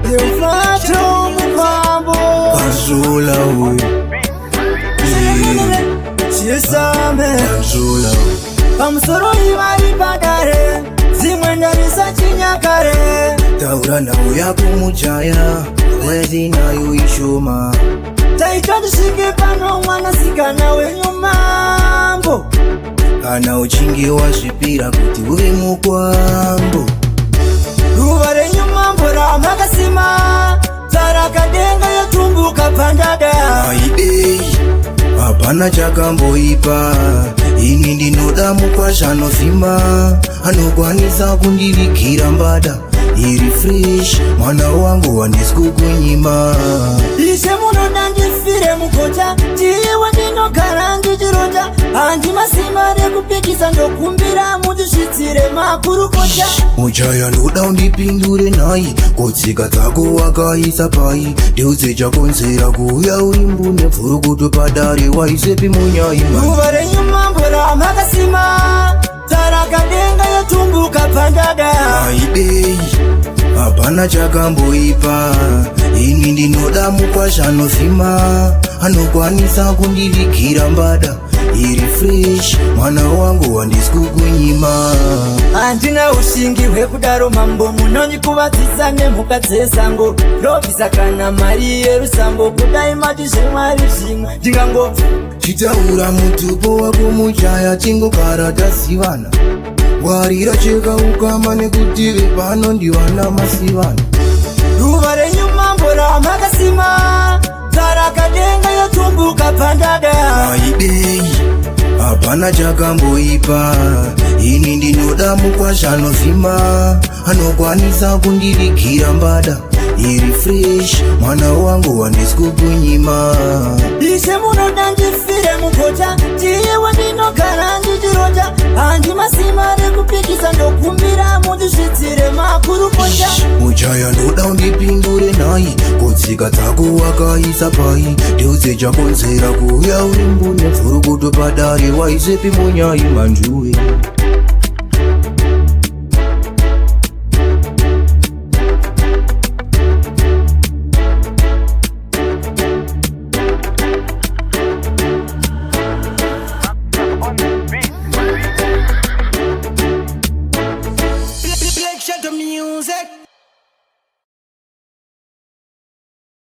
Deuflato mupambo Kazula uyu Chisame Kazula Pamusoro ivari padare Zimwe ndarisa chinyakare Taura nau yako mujaya Wezi nayo ishoma Taita tushike pano mwana sikana wenyu mambo Kana uchingi washipira kuti uve mukwambo Ruva renyu mambo ramakasima Tarakadenga yotumbuka pandada Aidei Hapana chakamboipa Ini ndinoda mukwasha anofima Anokwanisa kundivikira mbada iri fresh mwana wangu wandisikukunyima Ishe munoda ndifire mukocha Tiwe ndinogara ndichironja Handi masima rekupikisa ndokumbira Mundisvitsire makuru kocha Mujaya ndoda undipindure nai Kotsika dzako wakaisa pai Ndeudze chakonzera kuuya uri mbune Pfurukuto padare waisepi munyaima Ruva renyu mambo ramakasima Tarakadenga yotumbuka pandada Aidei Hapana chakamboipa Ini ndinoda mukwasha anofima Anokwanisa kundivikira mbada iri fresh mwana wangu wandisikukunyima Handina ushingi hwekudaro mambo Munondikuvadzisa nemhuka dzesango Ndobvisa kana mari yerusambo Kudai mati zvemwari zvimwe ndingangobva Chitaura mutupo wako mujaya tingogara tasivana Warira cheka ukama nekuti vepano ndivana masivana Ruva renyu mambo ramakasima Tarakadenga yotumbuka pandada Aidei Hapana chakamboipa Ini ndinoda mukwasha anofima Anokwanisa kundivikira mbada iri fresh mwana wangu wandisikukunyima Ishe munoda ndifire mukocha Tiwe ndinogara ndichironja Handi masima rekupikisa ndokumbira Mundisvitsire makuru kocha Mujaya ndoda undipindure nai Kotsika dzako wakaisa pai Ndeudze chakonzera kuuya uri mbune Pfurukuto padare waisepi munyaima njuwe